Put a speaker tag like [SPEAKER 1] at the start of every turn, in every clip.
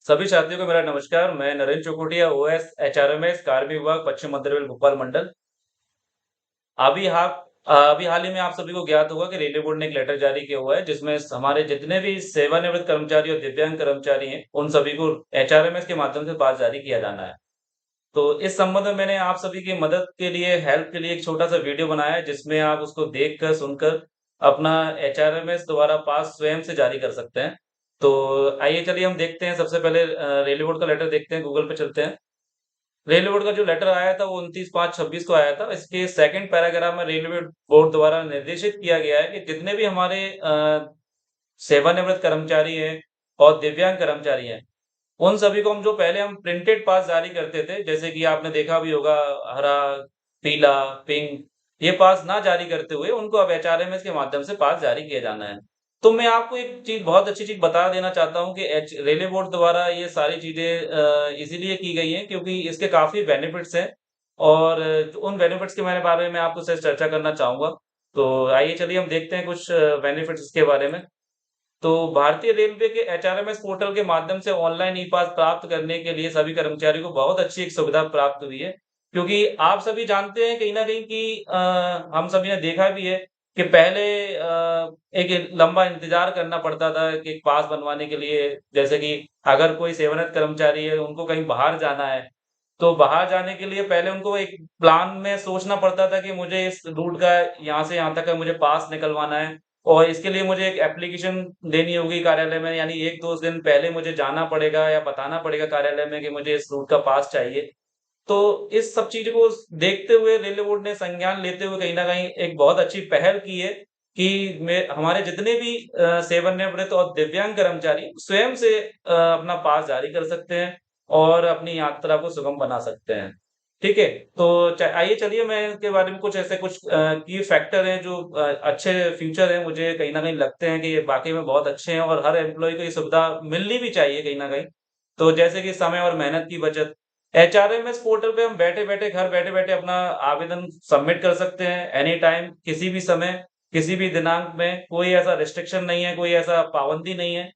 [SPEAKER 1] सभी साथियों को मेरा नमस्कार। मैं नरेंद्र चौखुटिया, ओएस एचआरएमएस कार्मिक विभाग पश्चिम मध्य रेल भोपाल मंडल। अभी हाल ही में आप सभी को ज्ञात होगा कि रेलवे बोर्ड ने एक लेटर जारी किया हुआ है, जिसमें हमारे जितने भी सेवानिवृत्त कर्मचारी और दिव्यांग कर्मचारी हैं, उन सभी को एचआरएमएस के माध्यम से पास जारी किया जाना है। तो इस संबंध में मैंने आप सभी की मदद के लिए, हेल्प के लिए एक छोटा-सा वीडियो बनाया है, जिसमें आप उसको देखकर, सुनकर अपना एचआरएमएस द्वारा पास स्वयं से जारी कर सकते हैं। तो आइए चलिए हम देखते हैं। सबसे पहले रेलवे बोर्ड का लेटर देखते हैं, गूगल पे चलते हैं। रेलवे बोर्ड का जो लेटर आया था वो 29/5/26 को आया था। इसके सेकंड पैराग्राफ में रेलवे बोर्ड द्वारा निर्देशित किया गया है कि जितने भी हमारे सेवानिवृत्त कर्मचारी हैं और दिव्यांग कर्मचारी हैं, उन सभी को जो पहले हम प्रिंटेड पास जारी करते थे, जैसे कि आपने देखा भी होगा हरा, पीला, पिंक, ये पास ना जारी करते हुए उनको अब एचआरएमएस के माध्यम से पास जारी किया जाना है। तो मैं आपको एक चीज़, बहुत अच्छी चीज़ बता देना चाहता हूँ कि एच रेलवे बोर्ड द्वारा ये सारी चीज़ें इसीलिए की गई हैं क्योंकि इसके काफ़ी बेनिफिट्स हैं और उन बेनिफिट्स के बारे में आपको से चर्चा करना चाहूँगा। तो आइए चलिए हम देखते हैं कुछ बेनिफिट्स इसके बारे में। तो भारतीय रेलवे के एचआरएमएस पोर्टल के माध्यम से ऑनलाइन ई-पास प्राप्त करने के लिए सभी कर्मचारियों को बहुत अच्छी एक सुविधा प्राप्त हुई है। क्योंकि आप सभी जानते हैं कहीं न कहीं कि हम सभी ने देखा भी है कि पहले एक लंबा इंतज़ार करना पड़ता था कि एक पास बनवाने के लिए। जैसे कि अगर कोई सेवानिवृत्त कर्मचारी है, उनको कहीं बाहर जाना है, तो बाहर जाने के लिए पहले उनको एक प्लान में सोचना पड़ता था कि मुझे इस रूट का यहाँ से यहाँ तक का मुझे पास निकलवाना है और इसके लिए मुझे एक एप्लीकेशन देनी होगी कार्यालय में, यानी 1-2 दिन पहले मुझे जाना पड़ेगा या बताना पड़ेगा कार्यालय में कि मुझे इस रूट का पास चाहिए। तो इस सब चीज़ को देखते हुए रेलवे बोर्ड ने संज्ञान लेते हुए कहीं न कहीं एक बहुत अच्छी पहल की है कि मैं हमारे जितने भी सेवानिवृत्त और दिव्यांग कर्मचारी स्वयं से अपना पास जारी कर सकते हैं और अपनी यात्रा को सुगम बना सकते हैं। ठीक है? तो च आइए चलिए मैं इनके बारे में कुछ ऐसे कुछ की फैक्टर हैं जो अच्छे फीचर हैं, मुझे कहीं न कहीं लगते हैं कि ये वाक़ई में बहुत अच्छे हैं और हर एम्प्लॉयी को ये सुविधा मिलनी भी चाहिए कहीं न कहीं। तो जैसे कि समय और मेहनत की बचत। एचआरएमएस पोर्टल पे हम बैठे-बैठे, घर बैठे-बैठे अपना आवेदन सबमिट कर सकते हैं, एनी टाइम, किसी भी समय, किसी भी दिनांक में। कोई ऐसा रिस्ट्रिक्शन नहीं है, कोई ऐसा पाबंदी नहीं है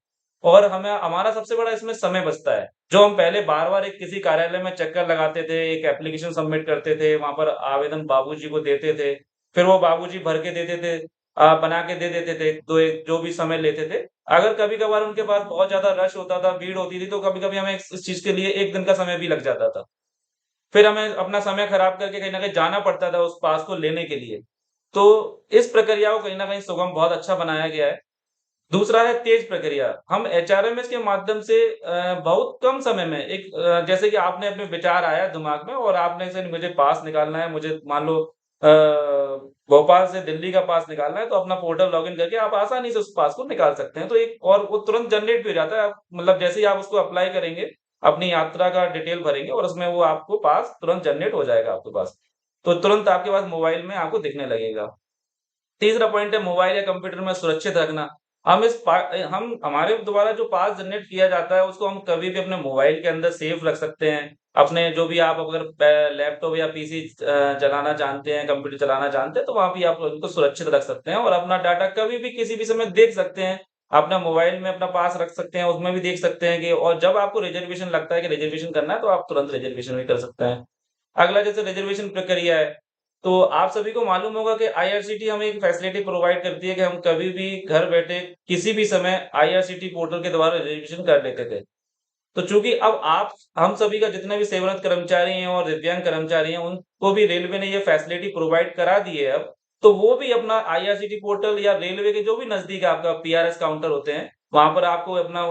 [SPEAKER 1] और हमें हमारा सबसे बड़ा इसमें समय बचता है। जो हम पहले बार-बार एक किसी कार्यालय में चक्कर लगाते थे, एक एप्लीकेशन सबमिट करते थे, वहाँ पर आवेदन बाबूजी को देते थे, फिर वो बाबूजी भर के दे देते बना के दे देते थे, तो एक जो भी समय लेते थे। अगर कभी-कभार उनके पास बहुत ज़्यादा रश होता था, भीड़ होती थी, तो कभी-कभी हमें इस चीज़ के लिए 1 दिन का समय भी लग जाता था। फिर हमें अपना समय खराब करके कहीं न कहीं जाना पड़ता था उस पास को लेने के लिए। तो इस प्रक्रिया को कहीं न कहीं सुगम बहुत अच्छा बनाया गया है। दूसरा है तेज़ प्रक्रिया। हम एचआरएमएस के माध्यम से बहुत कम समय में एक जैसे कि आपने अपने विचार आया दिमाग में और आपने से मुझे पास निकालना है, मुझे मान लो भोपाल से दिल्ली का पास निकालना है, तो अपना पोर्टल लॉगिन करके आप आसानी से उस पास को निकाल सकते हैं। तो एक और वो तुरंत जनरेट भी हो जाता है। आप मतलब जैसे ही आप उसको अप्लाई करेंगे, अपनी यात्रा का डिटेल भरेंगे और उसमें वो आपको पास तुरंत जनरेट हो जाएगा आपके पास। तो तुरंत आपके पास मोबाइल में आपको दिखने लगेगा। तीसरा पॉइंट है मोबाइल या कंप्यूटर में सुरक्षित रखना। हम हमारे द्वारा जो पास जनरेट किया जाता है उसको हम कभी भी अपने मोबाइल के अंदर सेफ रख सकते हैं। अपने जो भी आप अगर लैपटॉप या पीसी चलाना जानते हैं, कंप्यूटर चलाना जानते हैं, तो वहाँ भी आप उनको सुरक्षित रख सकते हैं और अपना डाटा कभी भी किसी भी समय देख सकते हैं। अपना मोबाइल में अपना पास रख सकते हैं, उसमें भी देख सकते हैं कि और जब आपको रिज़र्वेशन लगता है कि रिज़र्वेशन करना है, तो आप तुरंत रिज़र्वेशन भी कर सकते हैं। अगला जैसे रिज़र्वेशन प्रक्रिया है, तो आप सभी को मालूम होगा कि आईआरसीटी हमें एक फैसिलिटी प्रोवाइड करती है कि हम कभी भी घर बैठे किसी भी समय आईआरसीटी पोर्टल के द्वारा रिज़र्वेशन कर लेते थे। तो चूँकि अब आप हम सभी का जितने भी सेवारत कर्मचारी हैं और दिव्यांग कर्मचारी हैं, उनको भी रेलवे ने ये फैसिलिटी प्रोवाइड करा दी है अब। तो वो भी अपना आईआरसीटी पोर्टल या रेलवे के जो भी नज़दीक आपका पीआरएस काउंटर होते हैं, वहाँ पर आपको अपना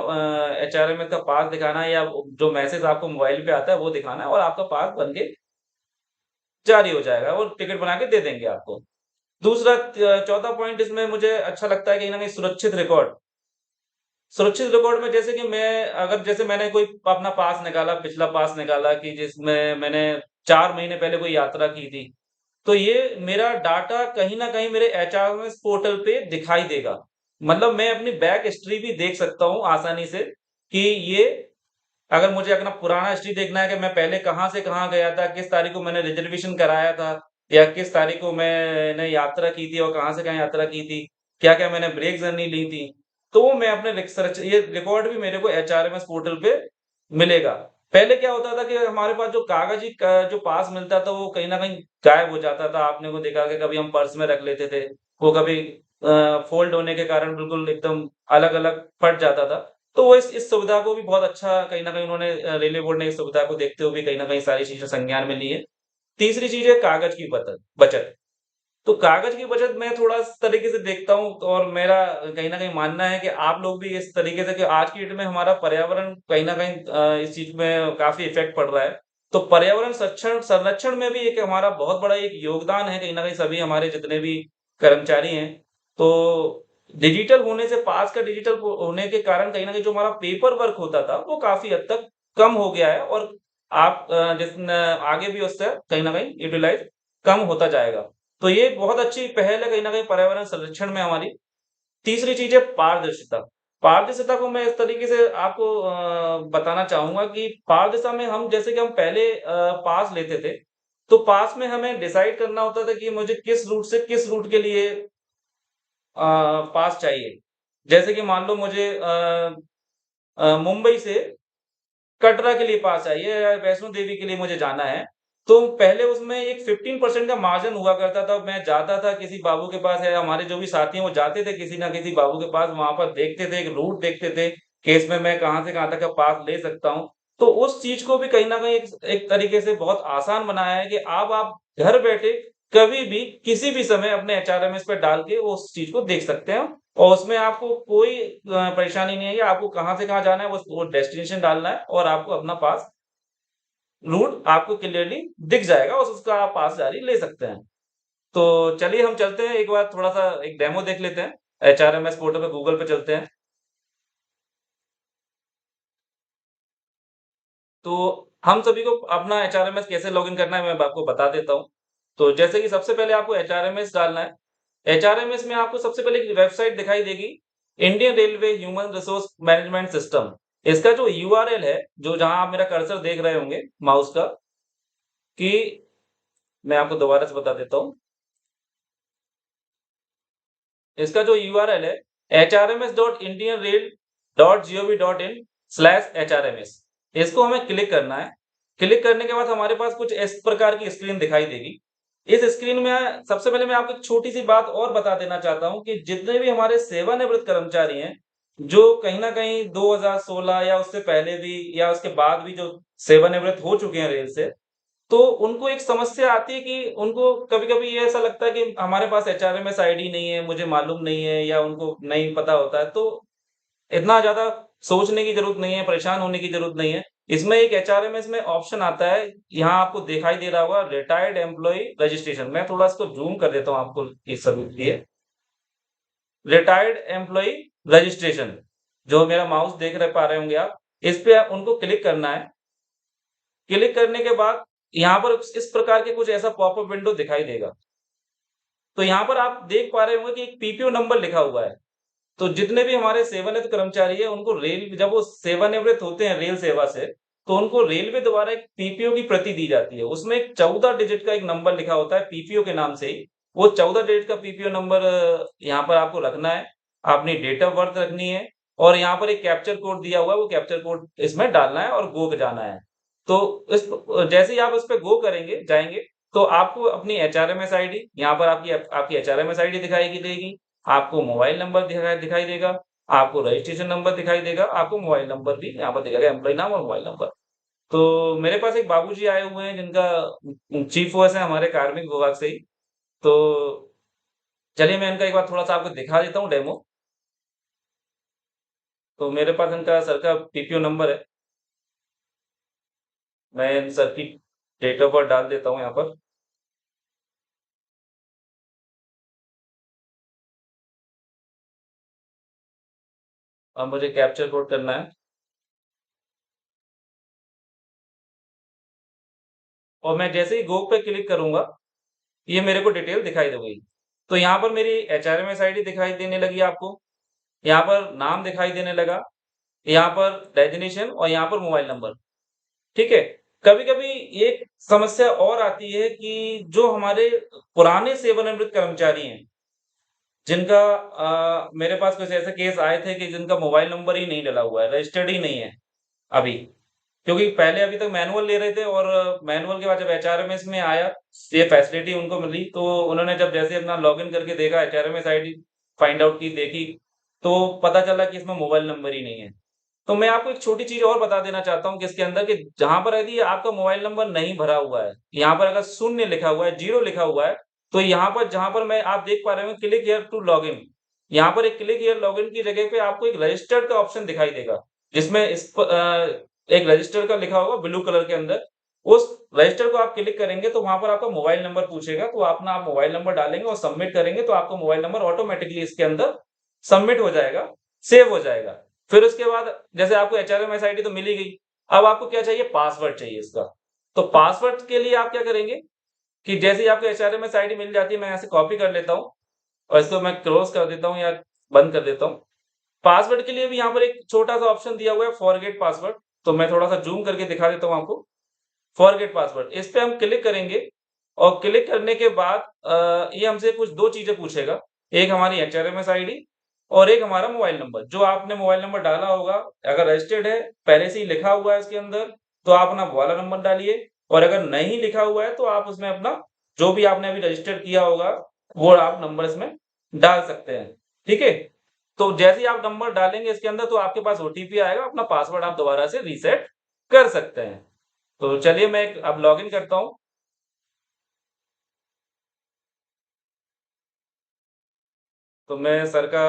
[SPEAKER 1] एचआरएमएस का पास दिखाना है या जो मैसेज आपको मोबाइल पे आता है, वो दिखाना है और आपका पास बन के जारी हो जाएगा, वो टिकट बना के दे देंगे आपको। दूसरा चौथा पॉइंट इसमें मुझे अच्छा लगता है कहीं न कहीं सुरक्षित रिकॉर्ड। सुरक्षित रिकॉर्ड में जैसे कि जैसे मैंने कोई अपना पास निकाला, पिछला पास निकाला कि जिसमें मैंने 4 महीने पहले कोई यात्रा की थी, तो ये मेरा डाटा कहीं न कहीं मेरे एचआरएमएस पोर्टल पे दिखाई देगा। मतलब मैं अपनी बैक हिस्ट्री भी देख सकता हूँ आसानी से कि ये अगर मुझे अपना पुराना हिस्ट्री देखना है कि मैं पहले कहाँ से कहाँ गया था, किस तारीख को मैंने रिज़र्वेशन कराया था या किस तारीख को मैंने यात्रा की थी और कहाँ से कहाँ यात्रा की थी, क्या-क्या मैंने ब्रेक जर्नी ली थी। तो वो मैं अपने ये रिकॉर्ड भी मेरे को एचआरएमएस पोर्टल पे मिलेगा। पहले क्या होता था कि हमारे पास जो कागज़ी क जो पास मिलता था वो कहीं न कहीं गायब हो जाता था। आपने को देखा कि कभी हम पर्स में रख लेते थे, वो कभी फ़ोल्ड होने के कारण बिल्कुल एकदम अलग-अलग फट जाता था। तो वो इस सुविधा को भी बहुत अच्छा कहीं न कहीं उन्होंने रेलवे बोर्ड ने इस सुविधा को देखते हुए कहीं न कहीं सारी चीज़ें संज्ञान में ली है। तीसरी चीज़ है कागज़ की बचत। तो कागज़ की बचत मैं थोड़ा इस तरीके से देखता हूँ और मेरा कहीं न कहीं मानना है कि आप लोग भी इस तरीके से कि आज की डेट में हमारा पर्यावरण कहीं न कहीं इस चीज़ में काफ़ी इफ़ेक्ट पड़ रहा है। तो पर्यावरण संरक्षण में भी एक हमारा बहुत बड़ा एक योगदान है कहीं न कहीं सभी हमारे जितने भी कर्मचारी हैं। तो डिजिटल होने से पास का डिजिटल होने के कारण कहीं न कहीं जो हमारा पेपर वर्क होता था, वो काफ़ी हद तक कम हो गया है और आप आगे भी उससे कहीं न कहीं यूटिलाइज़ कम होता जाएगा। तो ये बहुत अच्छी पहल है कहीं न कहीं पर्यावरण संरक्षण में हमारी। तीसरी चीज़ है पारदर्शिता। पारदर्शिता को मैं इस तरीके से आपको बताना चाहूँगा कि पारदर्शिता में हम जैसे कि हम पहले पास लेते थे, तो पास में हमें डिसाइड करना होता था कि मुझे किस रूट से किस रूट के लिए पास चाहिए। जैसे कि मान लो मुझे मुंबई से कटरा के लिए पास चाहिए या वैष्णो देवी के लिए मुझे जाना है, तो पहले उसमें एक 15% का मार्जिन हुआ करता था। मैं जाता था किसी बाबू के पास या हमारे जो भी साथी हैं वो जाते थे किसी न किसी बाबू के पास, वहाँ पर देखते थे, एक रूट देखते थे कि इसमें मैं कहाँ से कहाँ तक का पास ले सकता हूँ। तो उस चीज़ को भी कहीं न कहीं एक एक तरीके से बहुत आसान बनाया है कि अब आप घर बैठे कभी भी, किसी भी समय अपने एचआरएमएस पे डाल के उस चीज़ को देख सकते हैं और उसमें आपको कोई परेशानी नहीं है कि आपको कहाँ से कहाँ जाना है, बस वो डेस्टिनेशन डालना है और आपको अपना पास रूट आपको क्लियरली दिख जाएगा और उसका आप पास जारी ले सकते हैं। तो चलिए हम चलते हैं एक बार थोड़ा-सा एक डेमो देख लेते हैं। एचआरएमएस पोर्टल पे गूगल पे चलते हैं। तो हम सभी को अपना एचआरएमएस कैसे लॉगिन करना है मैं आपको बता देता हूँ। तो जैसे कि सबसे पहले आपको एचआरएमएस डालना है। एचआरएमएस में आपको सबसे पहले एक वेबसाइट दिखाई देगी, Indian railway human resource management system. इसका जो यूआरएल है, जो जहाँ आप मेरा कर्सर देख रहे होंगे माउस का, कि मैं आपको दोबारा से बता देता हूँ। इसका जो यूआरएल है hrms.indianrail.gov.in/hrms। इसको हमें क्लिक करना है। क्लिक करने के बाद हमारे पास कुछ इस प्रकार की स्क्रीन दिखाई देगी। इस स्क्रीन में सबसे पहले मैं आपको एक छोटी-सी बात और बता देना चाहता हूँ कि जितने भी हमारे सेवानिवृत्त कर्मचारी हैं, जो कहीं न कहीं 2016 या उससे पहले भी या उसके बाद भी जो सेवानिवृत्त हो चुके हैं रेल से, तो उनको एक समस्या आती है कि उनको कभी-कभी ये ऐसा लगता है कि हमारे पास एचआरएमएस आईडी नहीं है, मुझे मालूम नहीं है या उनको नहीं पता होता है, तो इतना ज़्यादा सोचने की ज़रूरत नहीं है, परेशान होने की ज़रूरत नहीं है। इसमें एक एचआरएमएस में ऑप्शन आता है, यहाँ आपको दिखाई दे रहा होगा रिटायर्ड एम्प्लॉयी रजिस्ट्रेशन। मैं थोड़ा इसको ज़ूम कर देता हूँ आपको इस सब लिए। रिटायर्ड एम्प्लॉयी रजिस्ट्रेशन, जो मेरा माउस देख रहे पा रहे होंगे आप, इस पे आप उनको क्लिक करना है। क्लिक करने के बाद यहाँ पर इस प्रकार के कुछ ऐसा पॉपअप विंडो दिखाई देगा। तो यहाँ पर आप देख पा रहे होंगे कि एक पीपीओ नंबर लिखा हुआ है। तो जितने भी हमारे सेवानिवृत्त कर्मचारी हैं, उनको रेल जब वो सेवानिवृत्त होते हैं रेल सेवा से, तो उनको रेलवे द्वारा एक पीपीओ की प्रति दी जाती है। उसमें एक 14 डिजिट का एक नंबर लिखा होता है पीपीओ के नाम से ही। वो 14 डिजिट का पीपीओ नंबर यहाँ पर आपको रखना है, अपनी डेट ऑफ बर्थ रखनी है और यहाँ पर एक कैप्चर कोड दिया हुआ है, वो कैप्चर कोड इसमें डालना है और गो पे जाना है। तो इस जैसे ही आप इस पे गो करेंगे जाएँगे, तो आपको अपनी एचआरएमएस आईडी यहाँ पर आपकी एचआरएमएस आईडी दिखाई देगी। आपको मोबाइल नंबर दिखाई देगा, आपको रजिस्ट्रेशन नंबर दिखाई देगा, आपको मोबाइल नंबर भी यहाँ पर दिखेगा, एम्प्लॉयी नाम और मोबाइल नंबर। तो मेरे पास एक बाबूजी आए हुए हैं जिनका चीफ ओएस है हमारे कार्मिक विभाग से ही। तो चलिए मैं इनका एक बार थोड़ा-सा आपको दिखा देता हूँ डेमो। तो मेरे पास इनका सर का पीपीओ नंबर है। मैं इन सर की डेट ऑफ बर्थ डाल देता हूँ यहाँ पर। अब मुझे कैप्चर कोड करना है और मैं जैसे ही गो पे क्लिक करूँगा, ये मेरे को डिटेल दिखाई देगी। तो यहाँ पर मेरी एचआरएमएस आईडी दिखाई देने लगी आपको। यहाँ पर नाम दिखाई देने लगा, यहाँ पर डेज़िग्नेशन और यहाँ पर मोबाइल नंबर, ठीक है? कभी-कभी एक समस्या और आती है कि जो हमारे पुराने सेवानिवृत्त कर्मचारी हैं, जिनका मेरे पास कुछ ऐसे केस आए थे कि जिनका मोबाइल नंबर ही नहीं डला हुआ है, रजिस्टर्ड ही नहीं है अभी। क्योंकि पहले अभी तक मैनुअल ले रहे थे और मैनुअल के बाद जब एचआरएमएस में आया, ये फैसिलिटी उनको मिली, तो उन्होंने जब जैसे अपना लॉगिन करके देखा, एचआरएमएस आईडी फाइंड आउट की, देखी, तो पता चला कि इसमें मोबाइल नंबर ही नहीं है। तो मैं आपको एक छोटी चीज़ और बता देना चाहता हूँ कि इसके अंदर कि जहाँ पर यदि आपका मोबाइल नंबर नहीं भरा हुआ है, यहाँ पर अगर शून्य लिखा हुआ है, 0 लिखा हुआ है, तो यहाँ पर जहाँ पर मैं आप देख पा रहे होंगे क्लिक हियर टू लॉगिन, यहाँ पर एक क्लिक हियर लॉगिन की जगह पे आपको एक रजिस्टर्ड का ऑप्शन दिखाई देगा, जिसमें एक रजिस्टर का लिखा होगा ब्लू कलर के अंदर। उस रजिस्टर को आप क्लिक करेंगे तो वहाँ पर आपका मोबाइल नंबर पूछेगा, तो अपना आप मोबाइल नंबर डालेंगे और सबमिट करेंगे तो आपका मोबाइल नंबर ऑटोमैटिकली इसके अंदर सबमिट हो जाएगा, सेव हो जाएगा। फिर उसके बाद जैसे आपको एचआरएमएस आईडी तो मिल ही गई, अब आपको क्या चाहिए? पासवर्ड चाहिए इसका। तो पासवर्ड के लिए आप क्या करेंगे कि जैसे ही आपको एचआरएमएस आईडी मिल जाती है, मैं यहाँ से कॉपी कर लेता हूँ और इसको मैं क्लोज़ कर देता हूँ या बंद कर देता हूँ। पासवर्ड के लिए भी यहाँ पर एक छोटा-सा ऑप्शन दिया हुआ है फॉरगेट पासवर्ड, तो मैं थोड़ा-सा ज़ूम करके दिखा देता हूँ आपको। फॉरगेट पासवर्ड, इस पे हम क्लिक करेंगे और क्लिक करने के बाद ये हमसे कुछ 2 चीज़ें पूछेगा। एक हमारी एचआरएमएस आईडी और एक हमारा मोबाइल नंबर। जो आपने मोबाइल नंबर डाला होगा, अगर रजिस्टर्ड है, पहले से ही लिखा हुआ है इसके अंदर, तो आप अपना वो वाला नंबर डालिए और अगर नहीं लिखा हुआ है, तो आप उसमें अपना जो भी आपने अभी रजिस्टर किया होगा, वो आप नंबर इसमें डाल सकते हैं। ठीक है? तो जैसे ही आप नंबर डालेंगे इसके अंदर, तो आपके पास ओटीपी आएगा, अपना पासवर्ड आप दोबारा से रीसेट कर सकते हैं। तो चलिए मैं एक अब लॉगिन करता हूँ। तो मैं सर का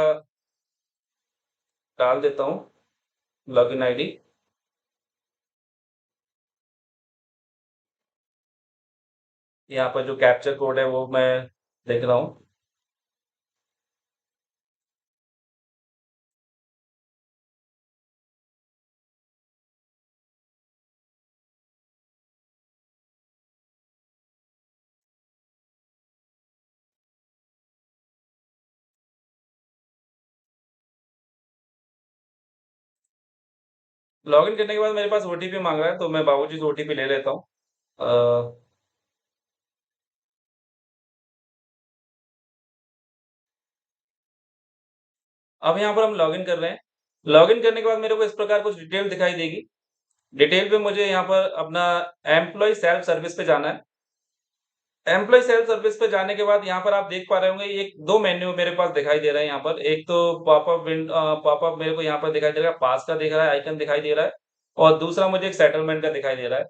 [SPEAKER 1] डाल देता हूँ लॉगिन आईडी। यहाँ पर जो कैप्चर कोड है वो मैं देख रहा हूँ। लॉगिन करने के बाद मेरे पास ओटीपी माँग रहा है, तो मैं बाबूजी से ओटीपी ले लेता हूँ। अ, अब यहाँ पर हम लॉगिन कर रहे हैं। लॉगिन करने के बाद मेरे को इस प्रकार कुछ डिटेल दिखाई देगी। डिटेल पे मुझे यहाँ पर अपना एम्प्लॉयी सेल्फ सर्विस पे जाना है। एम्प्लॉयी सेल्फ सर्विस पे जाने के बाद यहाँ पर आप देख पा रहे होंगे, एक 2 मेन्यू मेरे पास दिखाई दे रहे हैं यहाँ पर। एक तो पॉपअप मेरे को यहाँ पर दिखाई दे रहा है, पास का दिख रहा है, आइकन दिखाई दे रहा है और दूसरा मुझे एक सेटलमेंट का दिखाई दे रहा है।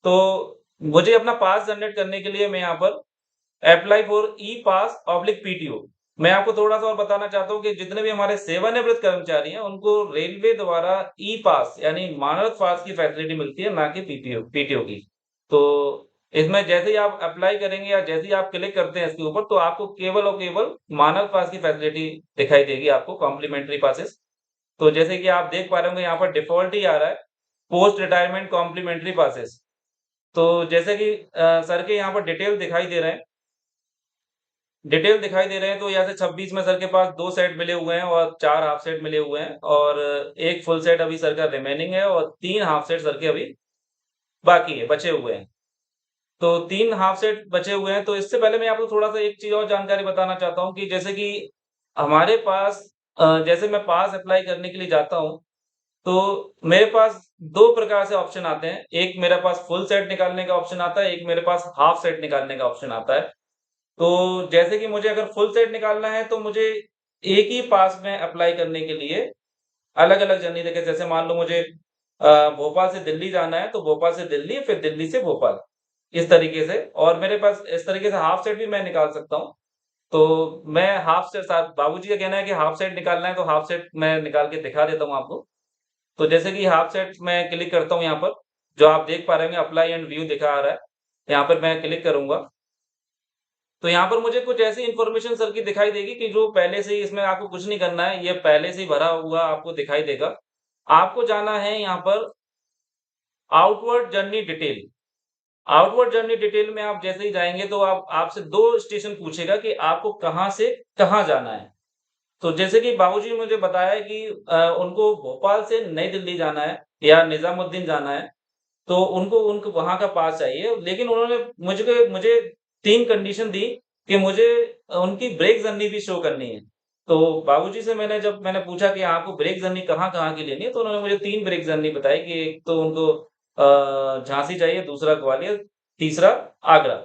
[SPEAKER 1] तो मुझे अपना पास जनरेट करने के लिए मैं यहाँ पर apply for e-pass oblique PTO, मैं आपको थोड़ा-सा और बताना चाहता हूँ कि जितने भी हमारे सेवानिवृत्त कर्मचारी हैं, उनको रेलवे द्वारा ई-पास यानी मानव पास की फैसिलिटी मिलती है, ना कि पीटीओ की। तो इसमें जैसे ही आप अप्लाई करेंगे या जैसे ही आप क्लिक करते हैं इसके ऊपर, तो आपको केवल और केवल मानव पास की फैसिलिटी दिखाई देगी आपको, कॉम्प्लीमेंट्री पासेस। तो जैसे कि आप देख पा रहे होंगे यहाँ पर डिफ़ॉल्ट ही आ रहा है, पोस्ट रिटायरमेंट कॉम्प्लीमेंट्री पासेस। तो जैसे कि सर के यहाँ पर डिटेल दिखाई दे रहे हैं, तो यहाँ से 26 में सर के पास 2 सेट मिले हुए हैं और 4 हाफ सेट मिले हुए हैं और 1 फुल सेट अभी सर का रिमेनिंग है और 3 हाफ सेट सर के अभी बाकी है, बचे हुए हैं। तो 3 हाफ सेट बचे हुए हैं, तो इससे पहले मैं आपको थोड़ा-सा एक चीज़ और जानकारी बताना चाहता हूँ कि जैसे कि हमारे पास जैसे मैं पास अप्लाई करने के लिए जाता हूँ, तो मेरे पास 2 प्रकार से ऑप्शन आते हैं। एक मेरे पास फुल सेट निकालने का ऑप्शन आता है, एक मेरे पास हाफ सेट निकालने का ऑप्शन आता है। तो जैसे कि मुझे अगर फुल सेट निकालना है, तो मुझे एक ही पास में अप्लाई करने के लिए अलग-अलग जर्नी देके, जैसे मान लो मुझे भोपाल से दिल्ली जाना है, तो भोपाल से दिल्ली, फिर दिल्ली से भोपाल, इस तरीके से। और मेरे पास इस तरीके से हाफ सेट भी मैं निकाल सकता हूँ। तो मैं हाफ सेट साथ बाबूजी का कहना है कि हाफ सेट निकालना है, तो हाफ सेट मैं निकाल के दिखा देता हूँ आपको। तो जैसे कि हाफ सेट मैं क्लिक करता हूँ यहाँ पर, जो आप देख पा रहे होंगे अप्लाई एंड व्यू दिखा आ रहा है। यहाँ पर मैं क्लिक करूँगा, तो यहाँ पर मुझे कुछ ऐसी इन्फॉर्मेशन सर की दिखाई देगी कि जो पहले से ही, इसमें आपको कुछ नहीं करना है, ये पहले से ही भरा हुआ आपको दिखाई देगा। आपको जाना है यहाँ पर outward journey detail. Outward journey detail में आप जैसे ही जाएँगे, तो आप आपसे 2 स्टेशन पूछेगा कि आपको कहाँ से कहाँ जाना है। तो जैसे कि बाबूजी ने मुझे बताया है कि उनको भोपाल से नई दिल्ली जाना है या निज़ामुद्दीन जाना है, तो उनको उनको वहाँ का पास चाहिए। लेकिन उन्होंने मुझे 3 कंडीशन दी कि मुझे उनकी ब्रेक जर्नी भी शो करनी है। तो बाबूजी से मैंने पूछा कि आपको ब्रेक जर्नी कहाँ-कहाँ की लेनी है, तो उन्होंने मुझे 3 ब्रेक जर्नी बताई कि एक तो उनको झांसी चाहिए, दूसरा ग्वालियर, तीसरा आगरा।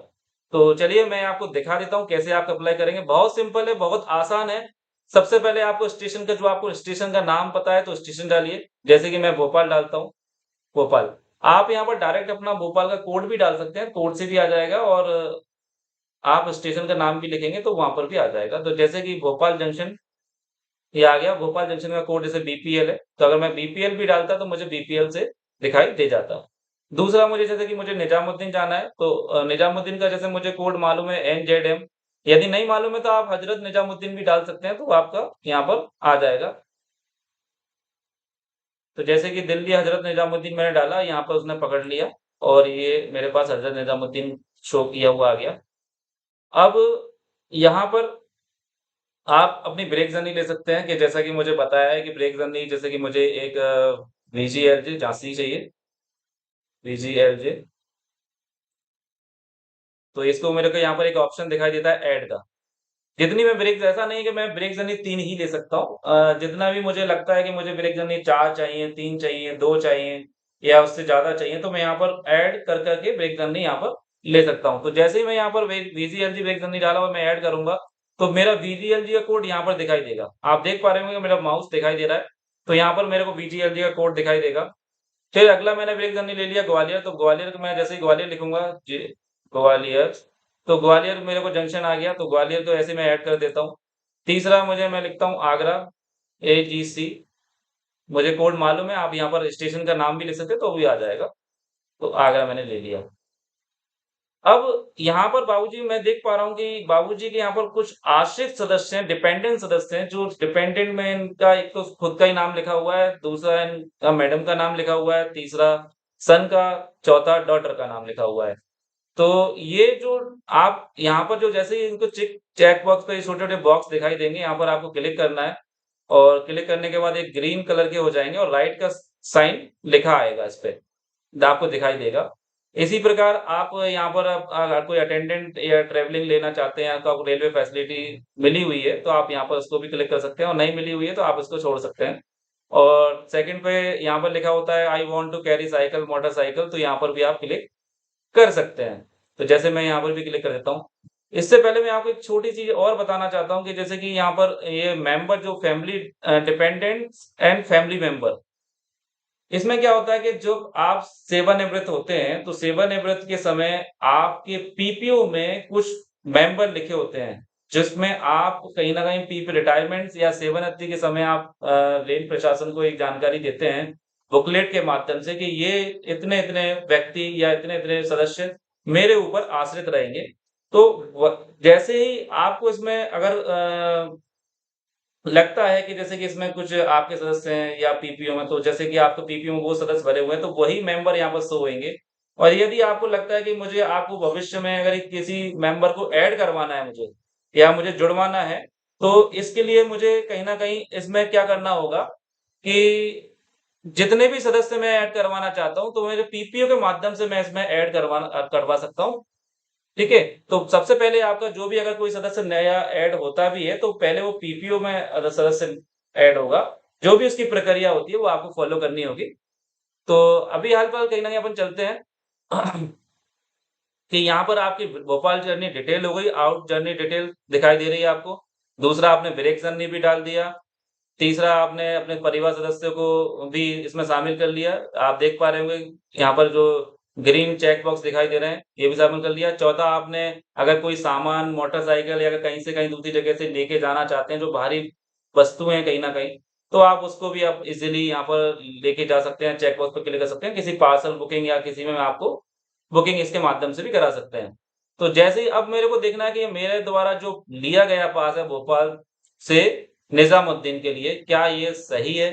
[SPEAKER 1] तो चलिए मैं आपको दिखा देता हूँ कैसे आप अप्लाई करेंगे। बहुत सिंपल है, बहुत आसान है। सबसे पहले आपको स्टेशन का जो आपको स्टेशन का नाम पता है तो स्टेशन डालिए। जैसे कि मैं भोपाल डालता हूँ, भोपाल। आप यहाँ पर डायरेक्ट अपना भोपाल का कोड भी डाल सकते हैं, कोड से भी आ जाएगा और आप स्टेशन का नाम भी लिखेंगे तो वहाँ पर भी आ जाएगा। तो जैसे कि भोपाल जंक्शन ये आ गया, भोपाल जंक्शन का कोड जैसे बीपीएल है, तो अगर मैं बीपीएल भी डालता तो मुझे बीपीएल से दिखाई दे जाता। दूसरा मुझे जैसे कि मुझे निजामुद्दीन जाना है तो निजामुद्दीन का जैसे मुझे कोड मालूम है एनजेडएम। यदि नहीं मालूम है तो आप हज़रत निजामुद्दीन भी डाल सकते हैं तो आपका यहाँ पर आ जाएगा। तो जैसे कि दिल्ली हज़रत निजामुद्दीन मैंने डाला, यहाँ पर उसने पकड़ लिया और ये मेरे पास हज़रत निजामुद्दीन शो किया हुआ आ गया। अब यहाँ पर आप अपनी ब्रेक जर्नी ले सकते हैं कि जैसा कि मुझे बताया है कि ब्रेक जर्नी जैसे कि मुझे एक वीजीएलजे झांसी चाहिए, वीजीएलजे। तो इसको मेरे को यहाँ पर एक ऑप्शन दिखाई देता है ऐड का। जितनी मैं ब्रेक ऐसा नहीं है कि मैं ब्रेक जर्नी 3 ही ले सकता हूँ। जितना भी मुझे लगता है कि मुझे ब्रेक जर्नी 4 चाहिए, 3 चाहिए, 2 चाहिए या उससे ज़्यादा चाहिए तो मैं यहाँ पर ऐड कर के ब्रेक जर्नी यहाँ पर ले सकता हूँ। तो जैसे ही मैं यहाँ पर वे वीजीएलजी ब्रेक जर्नी डाला और मैं ऐड करूँगा, तो मेरा वीजीएलजी का कोड यहाँ पर दिखाई देगा। आप देख पा रहे होंगे मेरा माउस दिखाई दे रहा है, तो यहाँ पर मेरे को वीजीएलजी का कोड दिखाई देगा। फिर अगला मैंने ब्रेक जर्नी ले लिया ग्वालियर, तो ग्वालियर को मैं जैसे ही ग्वालियर लिखूँगा जी ग्वालियर, तो ग्वालियर मेरे को जंक्शन आ गया, तो ग्वालियर तो ऐसे मैं ऐड कर देता हूँ। तीसरा मुझे मैं लिखता हूँ आगरा, एजीसी, मुझे कोड मालूम है, आप यहाँ पर स्टेशन का नाम भी लिख सकते हैं, तो वो भी आ जाएगा। तो आगरा मैंने ले लिया। अब यहाँ पर बाबूजी मैं देख पा रहा हूँ कि बाबूजी के यहाँ पर कुछ आश्रित सदस्य हैं, डिपेंडेंट सदस्य हैं, जो डिपेंडेंट में इनका एक तो खुद का ही नाम लिखा हुआ है, दूसरा इनका मैडम का नाम लिखा हुआ है, तीसरा सन का, चौथा डॉटर का नाम लिखा हुआ है। तो ये जो आप यहाँ पर जो जैसे ही इनको चेक बॉक्स पे छोटे-छोटे बॉक्स दिखाई देंगे, यहाँ पर आपको क्लिक करना है और क्लिक करने के बाद एक ग्रीन कलर के हो जाएँगे और राइट का साइन लिखा आएगा इस पे, आपको दिखाई देगा। इसी प्रकार आप यहाँ पर आप अगर कोई अटेंडेंट या ट्रैवलिंग लेना चाहते हैं, तो आपको रेलवे फैसिलिटी मिली हुई है, तो आप यहाँ पर उसको भी क्लिक कर सकते हैं और नहीं मिली हुई है, तो आप इसको छोड़ सकते हैं। और सेकंड पे यहाँ पर लिखा होता है I want to carry cycle, motorcycle, तो यहाँ पर भी आप क्लिक कर सकते हैं। तो जैसे मैं यहाँ पर भी क्लिक कर देता हूँ। इससे पहले मैं आपको एक छोटी चीज़ और बताना चाहता हूँ कि जैसे कि यहाँ पर ये मेंबर जो family dependents and family member, इसमें क्या होता है कि जब आप सेवानिवृत्त होते हैं, तो सेवानिवृत्त के समय आपके पीपीओ में कुछ मेंबर लिखे होते हैं, जिसमें आप कहीं न कहीं पीपी रिटायरमेंट या सेवानिवृत्ति के समय आप रेल प्रशासन को एक जानकारी देते हैं, बुकलेट के माध्यम से कि ये इतने-इतने व्यक्ति या इतने-इतने सदस्य मेरे ऊपर आश्रित रहेंगे। तो व जैसे ही आपको इसमें अगर लगता है कि जैसे कि इसमें कुछ आपके सदस्य हैं या पीपीओ में, तो जैसे कि आपके पीपीओ में वो सदस्य भरे हुए हैं, तो वही मेंबर यहाँ पर शो होंगे। और यदि आपको लगता है कि मुझे आपको भविष्य में अगर किसी मेंबर को ऐड करवाना है मुझे या मुझे जुड़वाना है, तो इसके लिए मुझे कहीं न कहीं इसमें क्या करना होगा कि जितने भी सदस्य मैं ऐड करवाना चाहता हूँ, तो मेरे पीपीओ के माध्यम से मैं इसमें ऐड करवा सकता हूँ। ठीक है? तो सबसे पहले आपका जो भी अगर कोई सदस्य नया ऐड होता भी है, तो पहले वो पीपीओ में सदस्य ऐड होगा। जो भी उसकी प्रक्रिया होती है, वो आपको फ़ॉलो करनी होगी। तो अभी हाल-फिलहाल कहीं न कहीं अपन चलते हैं कि यहाँ पर आपकी भोपाल जर्नी डिटेल हो गई, आउट जर्नी डिटेल दिखाई दे रही है आपको। दूसरा आपने ब्रेक जर्नी भी डाल दिया। तीसरा आपने अपने परिवार सदस्यों को भी इसमें शामिल कर लिया। आप देख पा रहे होंगे यहाँ पर जो ग्रीन चेक बॉक्स दिखाई दे रहे हैं, ये भी शामिल कर लिया। चौथा आपने अगर कोई सामान मोटरसाइकिल या अगर कहीं से कहीं दूसरी जगह से लेके जाना चाहते हैं, जो भारी वस्तुएँ हैं कहीं न कहीं, तो आप उसको भी आप इज़िली यहाँ पर लेके जा सकते हैं, चेक बॉक्स पे क्लिक कर सकते हैं। किसी पार्सल बुकिंग या किसी में आपको बुकिंग इसके माध्यम से भी करा सकते हैं। तो जैसे ही अब मेरे को देखना है कि मेरे द्वारा जो लिया गया पास है भोपाल से निज़ामुद्दीन के लिए, क्या ये सही है?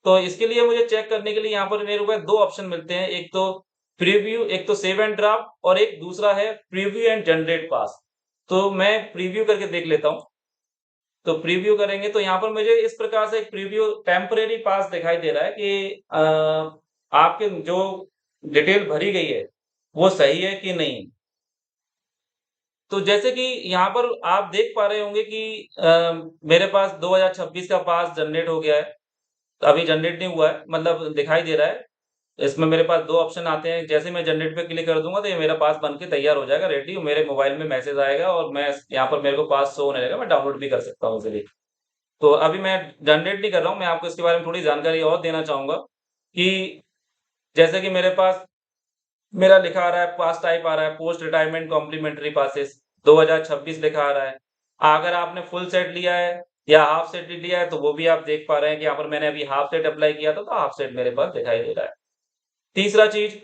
[SPEAKER 1] तो इसके लिए मुझे चेक करने के लिए यहाँ पर मेरे को 2 ऑप्शन मिलते हैं, एक तो प्रीव्यू, एक तो सेव एंड ड्राफ्ट और एक दूसरा है प्रीव्यू एंड जनरेट पास। तो मैं प्रीव्यू करके देख लेता हूँ। तो प्रीव्यू करेंगे तो यहाँ पर मुझे इस प्रकार से एक प्रीव्यू टेम्परेरी पास दिखाई दे रहा है कि आपके जो डिटेल भरी गई है, वो सही है कि नहीं? तो जैसे कि यहाँ पर आप देख पा रहे होंगे कि मेरे पास 2026 का पास जनरेट हो गया है। अभी जनरेट नहीं हुआ है, मतलब दिखाई दे रहा है। इसमें मेरे पास 2 ऑप्शन आते हैं, जैसे ही मैं जनरेट पे क्लिक कर दूँगा तो ये मेरा पास बन के तैयार हो जाएगा रेडी, मेरे मोबाइल में मैसेज आएगा और मैं यहाँ पर मेरे को पास शो होने लगेगा, मैं डाउनलोड भी कर सकता हूँ इज़िली। तो अभी मैं जनरेट नहीं कर रहा हूँ, मैं आपको इसके बारे में थोड़ी जानकारी और देना चाहूँगा कि जैसे कि मेरे पास मेरा लिखा आ रहा है, पास टाइप आ रहा है, पोस्ट रिटायरमेंट कॉम्प्लीमेंट्री पासेस 2026 लिखा आ रहा है। अगर आपने फुल सेट लिया है या हाफ सेट लिया है, तो वो भी आप देख पा रहे हैं कि यहाँ पर मैंने अभी हाफ सेट अप्लाई किया था, तो हाफ सेट मेरे पास दिखाई दे रहा है। तीसरा चीज़,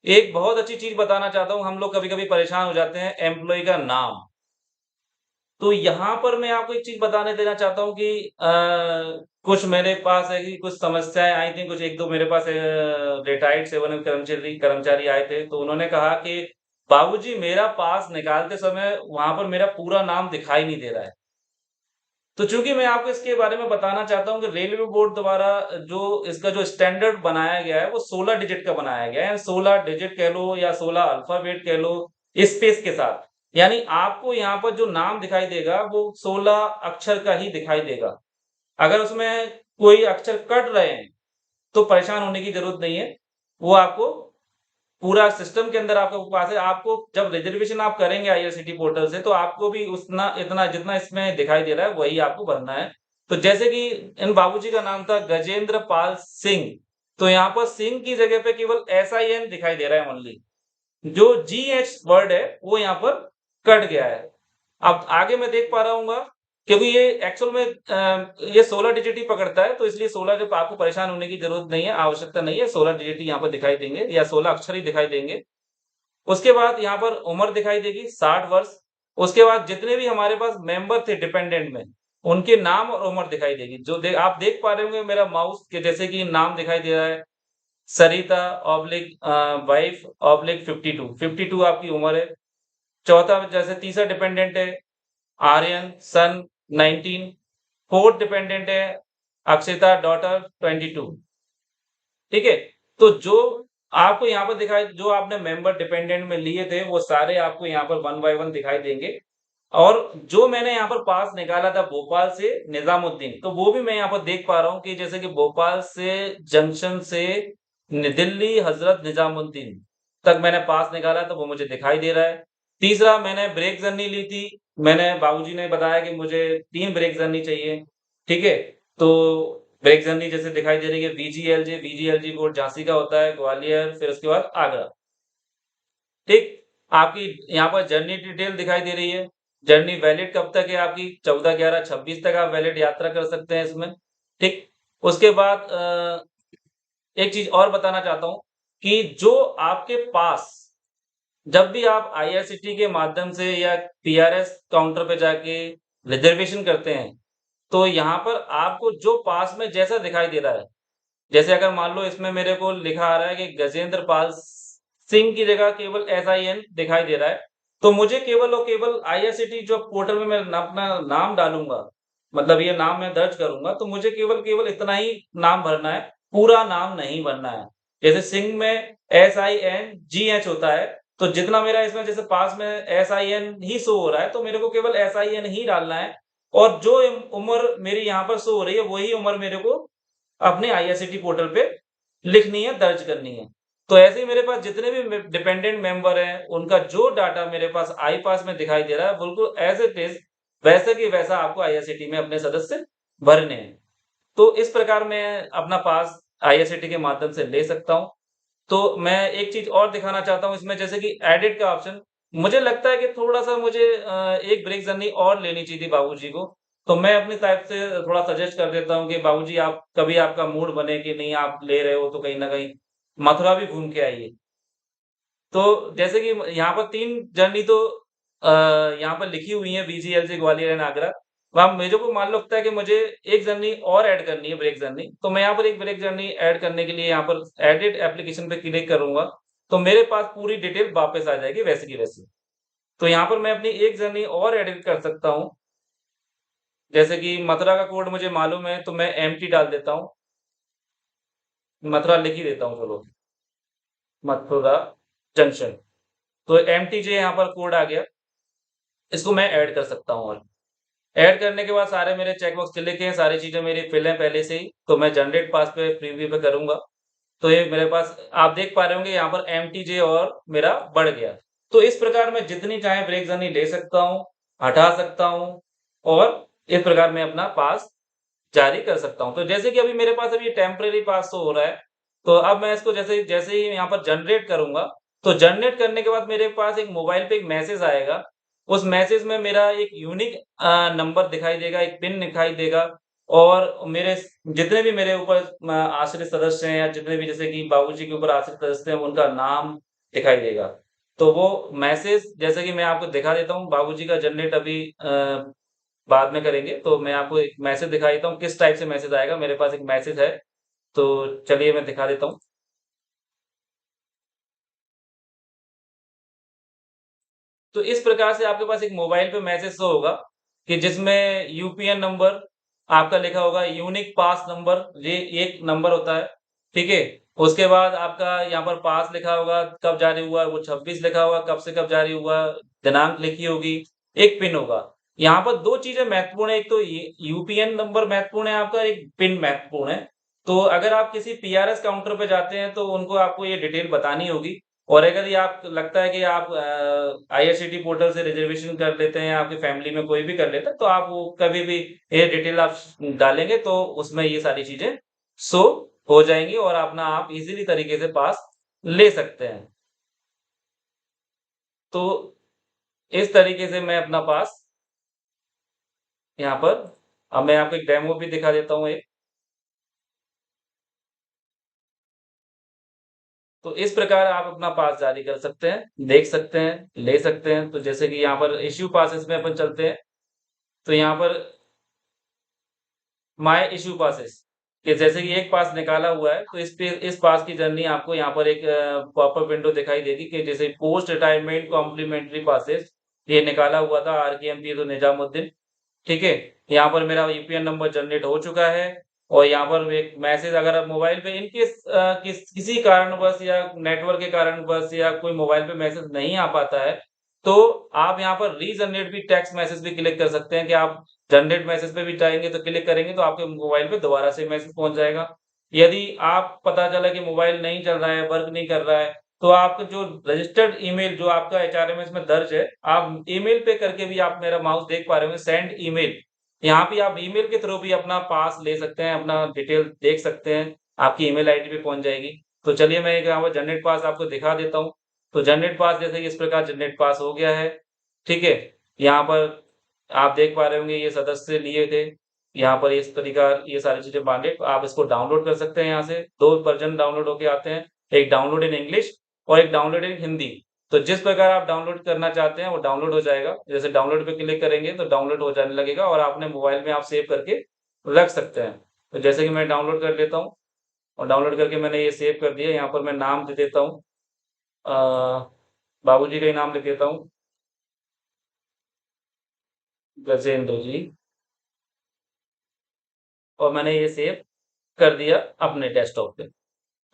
[SPEAKER 1] एक बहुत अच्छी चीज़ बताना चाहता हूँ, हम लोग कभी-कभी परेशान हो जाते हैं एम्प्लॉयी का नाम। तो यहाँ पर मैं आपको एक चीज़ बताने देना चाहता हूँ कि कुछ मेरे पास है कि कुछ समस्याएँ आई थी, कुछ 1-2 मेरे पास रिटायर्ड सेवानिवृत्त कर्मचारी कर्मचारी आए थे, तो उन्होंने कहा कि बाबूजी मेरा पास निकालते समय वहाँ पर मेरा पूरा नाम दिखाई नहीं दे रहा है। तो चूँकि मैं आपको इसके बारे में बताना चाहता हूँ कि रेलवे बोर्ड द्वारा जो इसका जो स्टैंडर्ड बनाया गया है, वो 16 डिजिट का बनाया गया है। 16 डिजिट कह लो या 16 अल्फ़ाबेट कह लो, स्पेस के साथ। यानी आपको यहाँ पर जो नाम दिखाई देगा, वो 16 अक्षर का ही दिखाई देगा। अगर उसमें कोई अक्षर कट रहे हैं, तो परेशान होने की ज़रूरत नहीं है। वो आपको पूरा सिस्टम के अंदर आपके पास है, आपको जब रिज़र्वेशन आप करेंगे आईआरसीटी पोर्टल से, तो आपको भी उतना इतना जितना इसमें दिखाई दे रहा है, वही आपको भरना है। तो जैसे कि इन बाबूजी का नाम था गजेंद्र पाल सिंह, तो यहाँ पर सिंह की जगह पे केवल एसआईएन दिखाई दे रहा है ओनली। जो जीएच वर्ड है, वो यहाँ पर कट गया है। अब आगे मैं देख पा रहा हूँगा क्योंकि ये एक्चुअल में ये 16 डिजिट ही पकड़ता है, तो इसलिए 16 जब आपको परेशान होने की ज़रूरत नहीं है, आवश्यकता नहीं है, 16 डिजिट ही यहाँ पर दिखाई देंगे या 16 अक्षर ही दिखाई देंगे। उसके बाद यहाँ पर उम्र दिखाई देगी 60 वर्ष। उसके बाद जितने भी हमारे पास मेंबर थे डिपेंडेंट में, उनके नाम और उम्र दिखाई देगी। जो आप देख पा रहे होंगे मेरा माउस के जैसे कि नाम दिखाई दे रहा है, सरिता ऑब्लिक वाइफ ऑब्लिक 52, 52 आपकी उम्र है। चौथा जैसे तीसरा डिपेंडेंट है आर्यन सन 19, फोर्थ डिपेंडेंट है अक्षिता डॉटर 22। ठीक है? तो जो आपको यहाँ पर दिखाई जो आपने मेंबर डिपेंडेंट में लिए थे, वो सारे आपको यहाँ पर वन बाय वन दिखाई देंगे। और जो मैंने यहाँ पर पास निकाला था भोपाल से निज़ामुद्दीन, तो वो भी मैं यहाँ पर देख पा रहा हूँ कि जैसे कि भोपाल से जंक्शन से दिल्ली हज़रत निज़ामुद्दीन तक मैंने पास निकाला, तो वो मुझे दिखाई दे रहा है। तीसरा मैंने ब्रेक जर्नी ली थी, मैंने बाबूजी ने बताया कि मुझे 3 ब्रेक जर्नी चाहिए, ठीक है? तो ब्रेक जर्नी जैसे दिखाई दे रही है वीजीएलजी कोड झांसी का होता है, ग्वालियर, फिर उसके बाद आगरा। ठीक? आपकी यहाँ पर जर्नी डिटेल दिखाई दे रही है। जर्नी वैलिड कब तक है आपकी 14/11/26 तक आप वैलिड यात्रा कर सकते हैं इसमें, ठीक? उसके बाद एक चीज़ और बताना चाहता हूँ कि जो आपके पास जब भी आप आईआरसीटी के माध्यम से या पीआरएस काउंटर पे जाके रिज़र्वेशन करते हैं, तो यहाँ पर आपको जो पास में जैसा दिखाई दे रहा है, जैसे अगर मान लो इसमें मेरे को लिखा आ रहा है कि गजेंद्र पाल सिंह की जगह केवल एसआईएन दिखाई दे रहा है, तो मुझे केवल और केवल आईआरसीटी जो पोर्टल में मैं अपना नाम डालूँगा, मतलब ये नाम मैं दर्ज करूँगा, तो मुझे केवल इतना ही नाम भरना है, पूरा नाम नहीं भरना है। जैसे सिंह में SINGH होता है, तो जितना मेरा इसमें जैसे पास में SIN ही शो हो रहा है, तो मेरे को केवल SIN ही डालना है और जो उम्र मेरी यहाँ पर शो हो रही है, वही उम्र मेरे को अपने आईआरसीटी पोर्टल पे लिखनी है, दर्ज करनी है। तो ऐसे ही मेरे पास जितने भी डिपेंडेंट मेंबर हैं, उनका जो डाटा मेरे पास आई पास में दिखाई दे रहा है, बिल्कुल एज़ इट इज़ वैसे की वैसा आपको आईआरसीटी में अपने सदस्य भरने हैं। तो इस प्रकार मैं अपना पास आईआरसीटी के माध्यम से ले सकता हूँ। तो मैं एक चीज़ और दिखाना चाहता हूँ इसमें जैसे कि एडिट का ऑप्शन, मुझे लगता है कि थोड़ा-सा मुझे एक ब्रेक जर्नी और लेनी चाहिए थी बाबूजी को। तो मैं अपनी साइड से थोड़ा सजेस्ट कर देता हूँ कि बाबूजी आप कभी आपका मूड बने कि नहीं आप ले रहे हो तो कहीं न कहीं मथुरा भी घूम के आइए। तो जैसे कि यहाँ पर 3 जर्नी तो अ, यहाँ पर लिखी हुई है बीजीएलसी ग्वालियर एंड आगरा। वहाँ मेरे को मान लो लगता है कि मुझे एक जर्नी और ऐड करनी है ब्रेक जर्नी। तो मैं यहाँ पर एक ब्रेक जर्नी ऐड करने के लिए यहाँ पर एडिट एप्लीकेशन पे क्लिक करूँगा, तो मेरे पास पूरी डिटेल वापस आ जाएगी वैसे की वैसे। तो यहाँ पर मैं अपनी एक जर्नी और एडिट कर सकता हूँ। जैसे कि मथुरा का कोड मुझे मालूम है तो मैं एमटी डाल देता हूँ। मथुरा लिख ही देता हूँ चलो, मथुरा जंक्शन। तो एमटीजे यहाँ पर कोड आ गया। इसको मैं ऐड कर सकता हूँ और ऐड करने के बाद सारे मेरे चेक बॉक्स टिक लिखे हैं, सारी चीज़ें मेरी फिल हैं पहले से ही, तो मैं जनरेट पास पे प्रीव्यू पे करूँगा। तो ये मेरे पास आप देख पा रहे होंगे यहाँ पर एमटीजे और मेरा बढ़ गया। तो इस प्रकार मैं जितनी चाहे ब्रेक जर्नी ले सकता हूँ, हटा सकता हूँ और इस प्रकार मैं अपना पास जारी कर सकता हूँ। तो जैसे कि अभी मेरे पास अभी टेम्परेरी पास शो हो रहा है, तो अब मैं इसको जैसे जैसे ही यहाँ पर जनरेट करूँगा, तो जनरेट करने के बाद मेरे पास एक मोबाइल पे एक मैसेज आएगा। उस मैसेज में मेरा एक यूनिक नंबर दिखाई देगा, एक पिन दिखाई देगा और मेरे जितने भी मेरे ऊपर आश्रित सदस्य हैं या जितने भी जैसे कि बाबूजी के ऊपर आश्रित सदस्य हैं, उनका नाम दिखाई देगा। तो वो मैसेज जैसे कि मैं आपको दिखा देता हूँ, बाबूजी का जनरेट अभी बाद में करेंगे, तो मैं आपको एक मैसेज दिखा देता हूँ, किस टाइप से मैसेज आएगा। मेरे पास एक मैसेज है, तो चलिए मैं दिखा देता हूँ। तो इस प्रकार से आपके पास एक मोबाइल पे मैसेज शो होगा कि जिसमें यूपीएन नंबर आपका लिखा होगा, यूनिक पास नंबर, ये एक नंबर होता है, ठीक है? उसके बाद आपका यहाँ पर पास लिखा होगा, कब जारी हुआ, वो 26 लिखा होगा, कब से कब जारी हुआ, दिनांक लिखी होगी, एक पिन होगा। यहाँ पर 2 चीज़ें महत्वपूर्ण है, एक तो ये यूपीएन नंबर महत्वपूर्ण है आपका, एक पिन महत्वपूर्ण है। तो अगर आप किसी पीआरएस काउंटर पे जाते हैं, तो उनको आपको ये डिटेल बतानी होगी और अगर ये आप लगता है कि आप आईआरसीटी पोर्टल से रिजर्वेशन कर लेते हैं, आपकी फैमिली में कोई भी कर लेता है, तो आप वो कभी भी ये डिटेल आप डालेंगे तो उसमें ये सारी चीज़ें शो हो जाएँगी और अपना आप ईज़िली तरीके से पास ले सकते हैं। तो इस तरीके से मैं अपना पास यहाँ पर अब मैं आपको एक डेमो भी दिखा देता हूँ एक। तो इस प्रकार आप अपना पास जारी कर सकते हैं, देख सकते हैं, ले सकते हैं। तो जैसे कि यहाँ पर इश्यू पासेस में अपन चलते हैं, तो यहाँ पर माय इश्यू पासेस कि जैसे कि एक पास निकाला हुआ है, तो इस पास की जर्नी आपको यहाँ पर एक पॉपअप विंडो दिखाई देगी कि जैसे पोस्ट रिटायरमेंट कॉम्प्लीमेंट्री पासेस ये निकाला हुआ था आरकेएमपी तो निजामुद्दीन, ठीक है? यहाँ पर मेरा यूपीएन नंबर जनरेट हो चुका है और यहाँ पर एक मैसेज अगर आप मोबाइल पे इन केस किसी कारणवश या नेटवर्क के कारणवश या कोई मोबाइल पे मैसेज नहीं आ पाता है, तो आप यहाँ पर रीजनरेट भी टेक्स्ट मैसेज भी क्लिक कर सकते हैं कि आप जनरेट मैसेज पे भी जाएँगे तो क्लिक करेंगे तो आपके मोबाइल पे दोबारा से मैसेज पहुँच जाएगा। यदि आप पता चला कि मोबाइल नहीं चल रहा है, वर्क नहीं कर रहा है, तो आपका जो रजिस्टर्ड ईमेल जो आपका एचआरएमएस में दर्ज है, आप ईमेल पे करके भी आप मेरा माउस देख पा रहे होंगे सेंड ईमेल। यहाँ पे आप ईमेल के थ्रू भी अपना पास ले सकते हैं, अपना डिटेल देख सकते हैं, आपकी ईमेल आईडी पे पहुँच जाएगी। तो चलिए मैं एक यहाँ पर जनरेट पास आपको दिखा देता हूँ। तो जनरेट पास जैसे कि इस प्रकार जनरेट पास हो गया है, ठीक है? यहाँ पर आप देख पा रहे होंगे ये सदस्य लिए थे, यहाँ पर इस तरीका ये सारी चीज़ें बाँटे, आप इसको डाउनलोड कर सकते हैं यहाँ से, 2 वर्ज़न डाउनलोड होके आते हैं, एक डाउनलोड इन इंग्लिश और एक डाउनलोड इन हिंदी। तो जिस प्रकार आप डाउनलोड करना चाहते हैं वो डाउनलोड हो जाएगा, जैसे डाउनलोड पे क्लिक करेंगे तो डाउनलोड हो जाने लगेगा और अपने मोबाइल में आप सेव करके रख सकते हैं। तो जैसे कि मैं डाउनलोड कर लेता हूँ और डाउनलोड करके मैंने ये सेव कर दिया, यहाँ पर मैं नाम दे देता हूँ बाबूजी का ही नाम लिख देता हूँ, गजेंद्र जी और मैंने ये सेव कर दिया अपने डेस्कटॉप पे।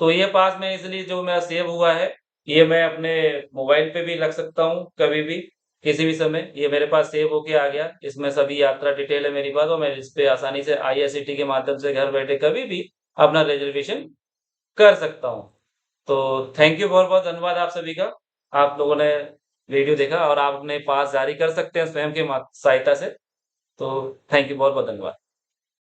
[SPEAKER 1] तो ये पास में इसलिए जो मेरा सेव हुआ है, ये मैं अपने मोबाइल पे भी रख सकता हूँ, कभी भी, किसी भी समय। ये मेरे पास सेव होके आ गया, इसमें सभी यात्रा डिटेल है मेरी पास और मैं इस पे आसानी से आईआरसीटी के माध्यम से घर बैठे कभी भी अपना रिज़र्वेशन कर सकता हूँ। तो थैंक यू बहुत-बहुत धन्यवाद आप सभी का। आप लोगों ने वीडियो देखा और आप अपने पास जारी कर सकते हैं स्वयं के सहायता से। तो थैंक यू बहुत-बहुत धन्यवाद।